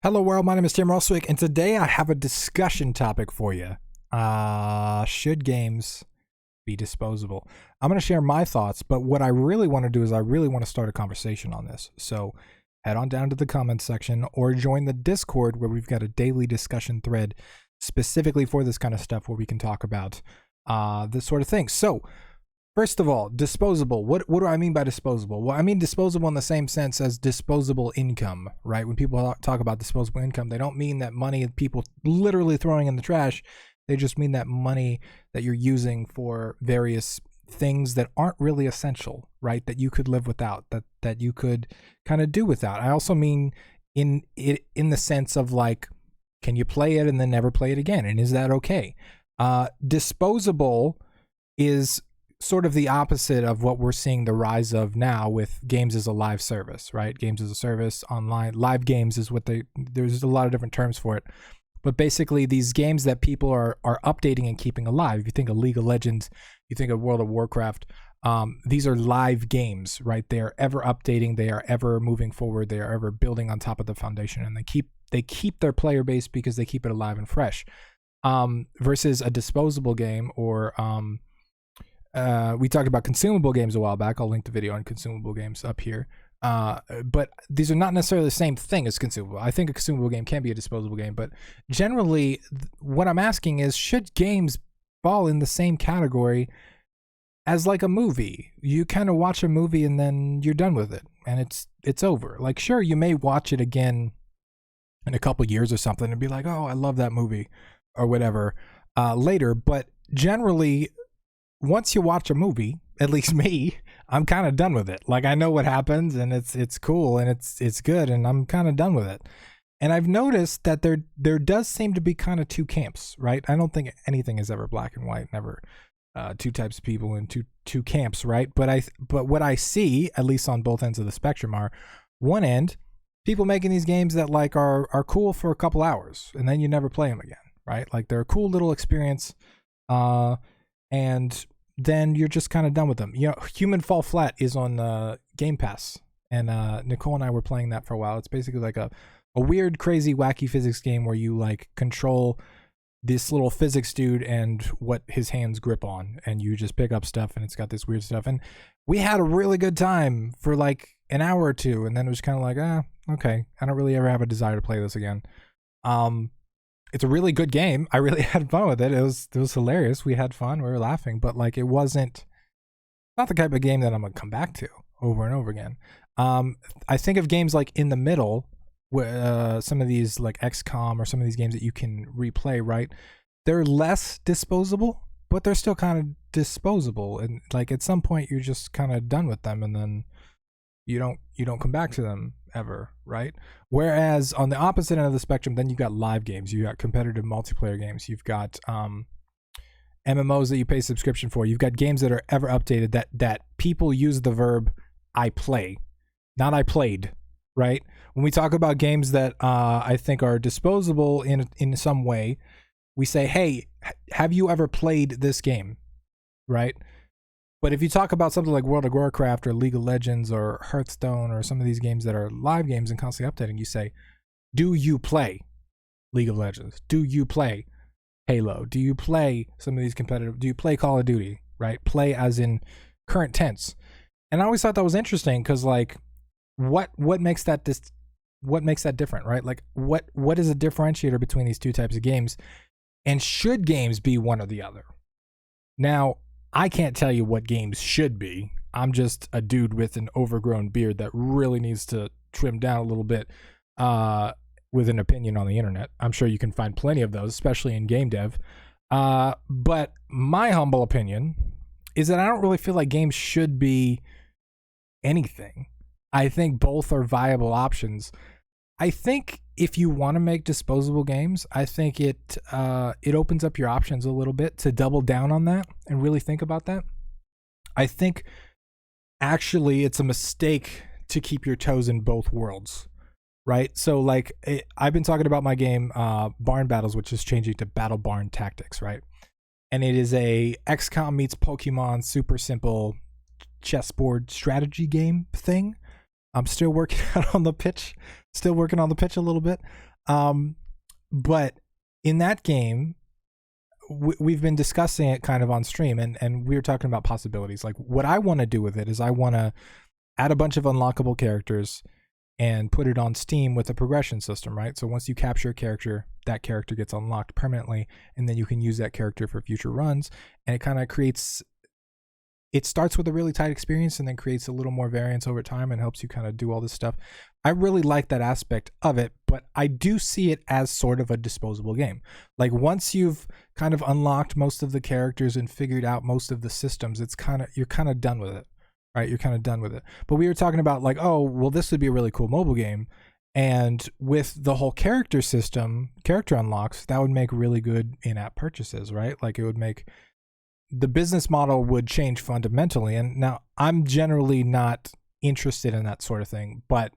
Hello world, my name is Tim Roswick, and today I have a discussion topic for you. Should games be disposable? I'm going to share my thoughts, but what I really want to do is I really want to start a conversation on this. So head on down to the comments section or join the Discord where we've got a daily discussion thread specifically for this kind of stuff where we can talk about this sort of thing. So first of all, disposable. What do I mean by disposable? Well, I mean disposable in the same sense as disposable income, right? When people talk about disposable income, they don't mean that money people literally throwing in the trash. They just mean that money that you're using for various things that aren't really essential, right? That you could live without, that you could kind of do without. I also mean in the sense of like, can you play it and then never play it again? And is that okay? Disposable is sort of the opposite of what we're seeing the rise of now with games as a live service, right? Games as a service, online, live games is what there's a lot of different terms for it. But basically these games that people are updating and keeping alive. If you think of League of Legends, you think of World of Warcraft, these are live games, right? They are ever updating, they are ever moving forward, they are ever building on top of the foundation, and they keep their player base because they keep it alive and fresh. Versus a disposable game or we talked about consumable games a while back. I'll link the video on consumable games up here. But these are not necessarily the same thing as consumable. I think a consumable game can be a disposable game, but generally what I'm asking is, should games fall in the same category as like a movie? You kind of watch a movie and then you're done with it and it's over. Like, sure, you may watch it again in a couple years or something and be like, oh, I love that movie or whatever later, but generally once you watch a movie, at least me, I'm kind of done with it. Like, I know what happens and it's cool and it's good and I'm kind of done with it. And I've noticed that there does seem to be kind of two camps, right? I don't think anything is ever black and white, never two types of people in two camps, right? But what I see, at least on both ends of the spectrum, are one end, people making these games that like are cool for a couple hours and then you never play them again, right? Like, they're a cool little experience. And then you're just kind of done with them. You know, Human Fall Flat is on Game Pass, and Nicole and I were playing that for a while. It's basically like a weird, crazy, wacky physics game where you like control this little physics dude and what his hands grip on, and you just pick up stuff, and it's got this weird stuff. And we had a really good time for like an hour or two, and then it was kind of like, okay, I don't really ever have a desire to play this again. It's a really good game. I really had fun with it. It was hilarious. We had fun. We were laughing, but like, it wasn't not the type of game that I'm gonna come back to over and over again. I think of games like in the middle, where some of these like XCOM or some of these games that you can replay, right? They're less disposable, but they're still kind of disposable. And like, at some point, you're just kind of done with them, and then you don't come back to them ever, right? Whereas on the opposite end of the spectrum, then you've got live games, you got competitive multiplayer games, you've got MMOs that you pay subscription for, you've got games that are ever updated, that people use the verb I play, not I played, right? When we talk about games that I think are disposable in some way, we say, hey, have you ever played this game, right? But if you talk about something like World of Warcraft or League of Legends or Hearthstone or some of these games that are live games and constantly updating, you say, do you play League of Legends? Do you play Halo? Do you play some of these competitive, do you play Call of Duty, right? Play as in current tense. And I always thought that was interesting because like, what makes that different, right? Like, what is a differentiator between these two types of games? And should games be one or the other? Now, I can't tell you what games should be. I'm just a dude with an overgrown beard that really needs to trim down a little bit with an opinion on the internet. I'm sure you can find plenty of those, especially in game dev. But my humble opinion is that I don't really feel like games should be anything. I think both are viable options. I think if you want to make disposable games, I think it opens up your options a little bit to double down on that and really think about that. I think actually it's a mistake to keep your toes in both worlds, right? So like, I've been talking about my game Barn Battles, which is changing to Battle Barn Tactics, right? And it is a XCOM meets Pokemon, super simple chessboard strategy game thing. I'm still working out on the pitch, a little bit. But in that game, we've been discussing it kind of on stream, and we were talking about possibilities. Like, what I want to do with it is I want to add a bunch of unlockable characters and put it on Steam with a progression system, right? So once you capture a character, that character gets unlocked permanently, and then you can use that character for future runs. And it kind of creates, it starts with a really tight experience and then creates a little more variance over time and helps you kind of do all this stuff. I really like that aspect of it, but I do see it as sort of a disposable game. Like, once you've kind of unlocked most of the characters and figured out most of the systems, it's kind of, you're kind of done with it, right? You're kind of done with it. But we were talking about like, oh, well, this would be a really cool mobile game. And with the whole character system, character unlocks, that would make really good in-app purchases, right? Like, it would make, the business model would change fundamentally. And now I'm generally not interested in that sort of thing, but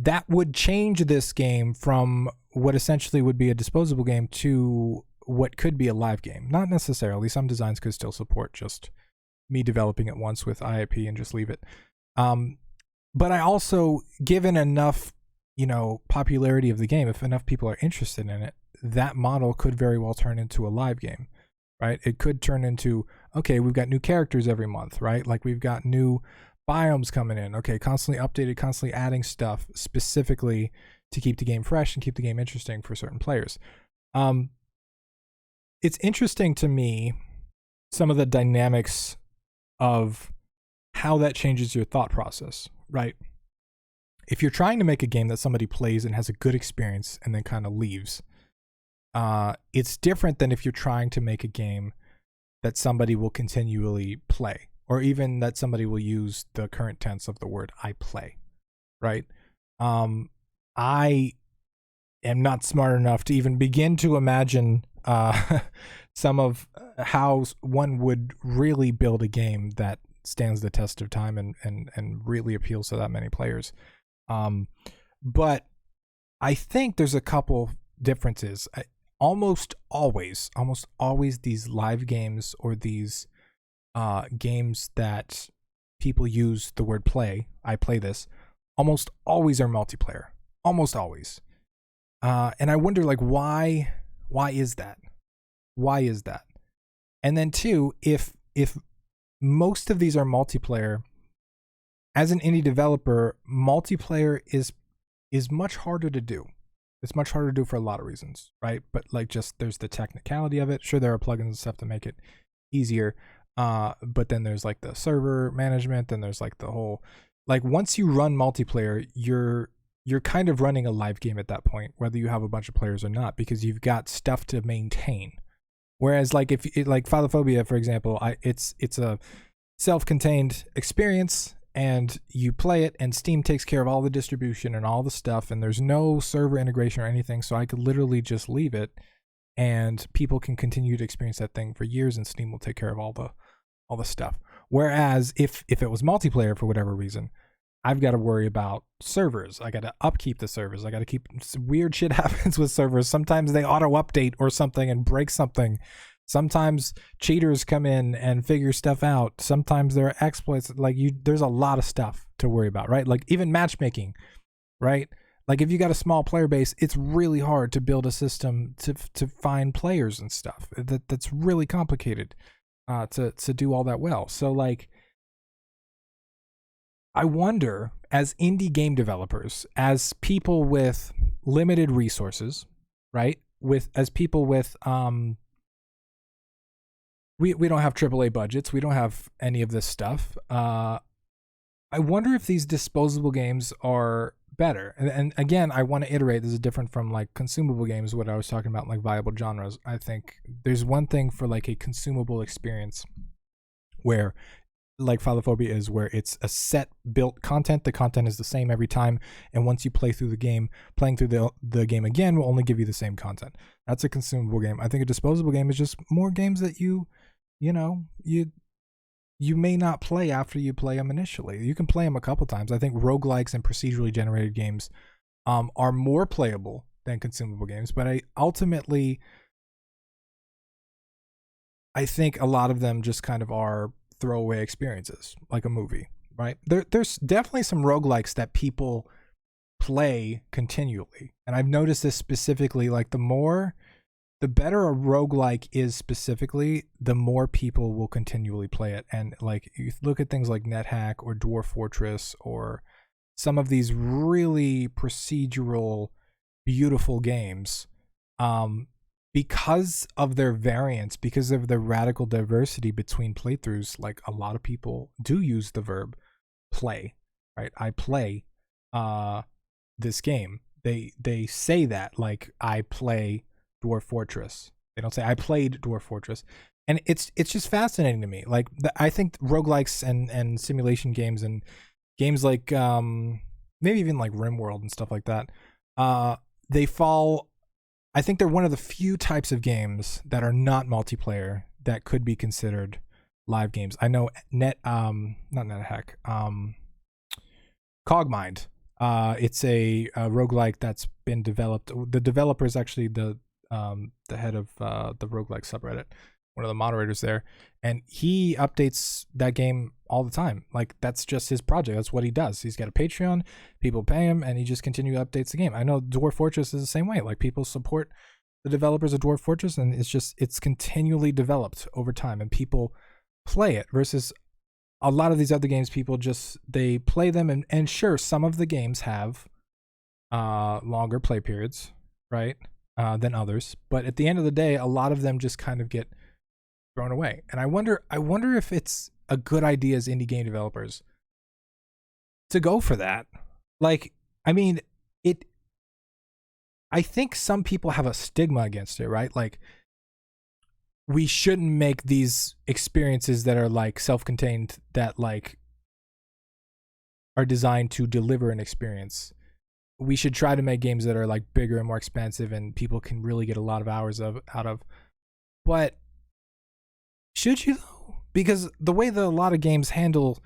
that would change this game from what essentially would be a disposable game to what could be a live game. Not necessarily. Some designs could still support just me developing it once with IIP and just leave it. But I also, given enough, popularity of the game, if enough people are interested in it, that model could very well turn into a live game, right? It could turn into, okay, we've got new characters every month, right? Like, we've got new biomes coming in. Okay, constantly updated, constantly adding stuff specifically to keep the game fresh and keep the game interesting for certain players. It's interesting to me, some of the dynamics of how that changes your thought process, right? If you're trying to make a game that somebody plays and has a good experience and then kind of leaves, it's different than if you're trying to make a game that somebody will continually play, or even that somebody will use the current tense of the word "I play," right? I am not smart enough to even begin to imagine some of how one would really build a game that stands the test of time and really appeals to that many players. But I think there's a couple differences. Almost always these live games or these games that people use the word play, I play this, almost always are multiplayer. Almost always. And I wonder, like, why is that? Why is that? And then two, if most of these are multiplayer, as an indie developer, multiplayer is much harder to do. It's much harder to do for a lot of reasons, right? But like, just there's the technicality of it. Sure, there are plugins and stuff to make it easier. But then there's like the server management, then there's like the whole, like, once you run multiplayer, you're kind of running a live game at that point, whether you have a bunch of players or not, because you've got stuff to maintain. Whereas like, if it, like Phalophobia, for example, it's a self-contained experience, and you play it, and Steam takes care of all the distribution and all the stuff, and there's no server integration or anything, so I could literally just leave it, and people can continue to experience that thing for years, and Steam will take care of all the stuff. Whereas if it was multiplayer for whatever reason, I've got to worry about servers. I got to upkeep the servers. I got to keep, weird shit happens with servers. Sometimes they auto update or something and break something. Sometimes cheaters come in and figure stuff out. Sometimes there are exploits. Like, there's a lot of stuff to worry about, right? Like, even matchmaking, right? Like, if you got a small player base, it's really hard to build a system to find players and stuff. That's really complicated to do all that well. So like, I wonder, as indie game developers, as people with limited resources, right? As people with we don't have AAA budgets, we don't have any of this stuff. I wonder if these disposable games are better. And again, I want to iterate, this is different from like consumable games, what I was talking about, like viable genres. I think there's one thing for like a consumable experience where, like Phalophobia is, where it's a set built content. The content is the same every time, and once you play through the game, playing through the game again will only give you the same content. That's a consumable game. I think a disposable game is just more games that you may not play after you play them initially. You can play them a couple times. I think roguelikes and procedurally generated games are more playable than consumable games, but I think a lot of them just kind of are throwaway experiences, like a movie, right? There's definitely some roguelikes that people play continually. And I've noticed this specifically, like the better a roguelike is specifically, the more people will continually play it. And like you look at things like NetHack or Dwarf Fortress or some of these really procedural, beautiful games, because of their variance, because of their radical diversity between playthroughs, like a lot of people do use the verb play, right? I play this game. They say that, like, I play Dwarf Fortress. They don't say I played Dwarf Fortress. And it's just fascinating to me. Like, I think roguelikes and simulation games and games like maybe even like RimWorld and stuff like that, they fall. I think they're one of the few types of games that are not multiplayer that could be considered live games. I know not NetHack, Cogmind. It's a roguelike that's been developed. The developer is actually the head of the roguelike subreddit, one of the moderators there, and he updates that game all the time. Like, that's just his project. That's what he does. He's got a Patreon, people pay him, and he just continually updates the game. I know Dwarf Fortress is the same way. Like, people support the developers of Dwarf Fortress, and it's continually developed over time, and people play it, versus a lot of these other games, people just, they play them, and sure, some of the games have longer play periods, right, than others, but at the end of the day, a lot of them just kind of get thrown away. And I wonder if it's a good idea as indie game developers to go for that. Like, I mean, I think some people have a stigma against it, right? Like, we shouldn't make these experiences that are like self-contained, that like are designed to deliver an experience. We should try to make games that are like bigger and more expansive and people can really get a lot of hours out of. But should you though? Because the way that a lot of games handle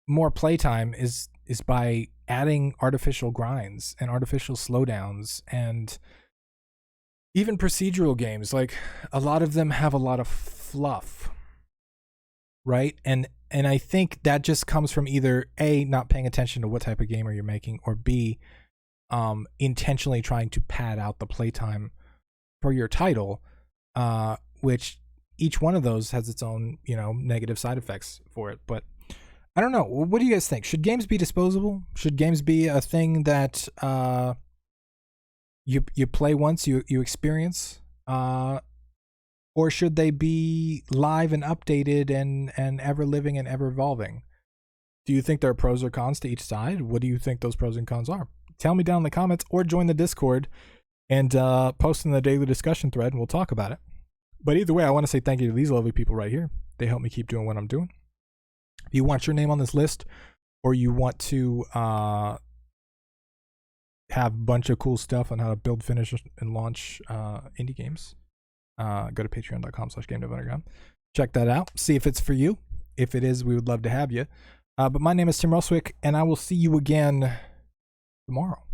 more playtime is by adding artificial grinds and artificial slowdowns, and even procedural games, like a lot of them have a lot of fluff, right? And I think that just comes from either A, not paying attention to what type of gamer you're making, or B, intentionally trying to pad out the playtime for your title, which each one of those has its own, negative side effects for it. But I don't know. What do you guys think? Should games be disposable? Should games be a thing that you play once, you experience, or should they be live and updated and ever living and ever evolving? Do you think there are pros or cons to each side? What do you think those pros and cons are? Tell me down in the comments, or join the Discord and post in the daily discussion thread, and we'll talk about it. But either way, I want to say thank you to these lovely people right here. They help me keep doing what I'm doing. If you want your name on this list, or you want to have a bunch of cool stuff on how to build, finish, and launch indie games, go to patreon.com/GameDevUnderground. Check that out. See if it's for you. If it is, we would love to have you. But my name is Tim Roswick, and I will see you again tomorrow.